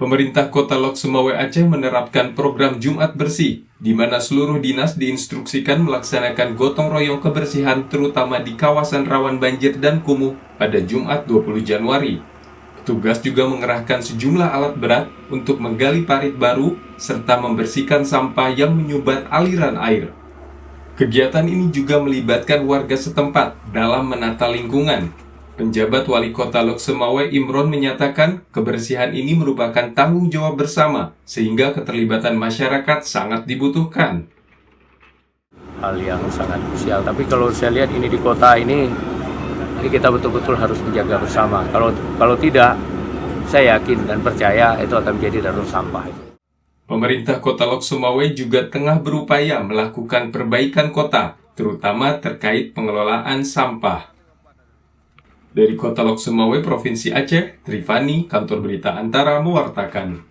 Pemerintah Kota Lok Sumawe Aceh menerapkan program Jumat Bersih, di mana seluruh dinas diinstruksikan melaksanakan gotong royong kebersihan terutama di kawasan rawan banjir dan kumuh pada Jumat 20 Januari. Petugas juga mengerahkan sejumlah alat berat untuk menggali parit baru serta membersihkan sampah yang menyumbat aliran air. Kegiatan ini juga melibatkan warga setempat dalam menata lingkungan. Penjabat Wali Kota Lok Sumawe Imron menyatakan kebersihan ini merupakan tanggung jawab bersama sehingga keterlibatan masyarakat sangat dibutuhkan. Hal yang sangat krusial, tapi kalau saya lihat ini di kota ini kita betul-betul harus menjaga bersama. Kalau tidak, saya yakin dan percaya itu akan menjadi darur sampah. Pemerintah Kota Lok Sumawe juga tengah berupaya melakukan perbaikan kota, terutama terkait pengelolaan sampah. Dari Kota Lok Sumawe, Provinsi Aceh, Trifani, Kantor Berita Antara mewartakan.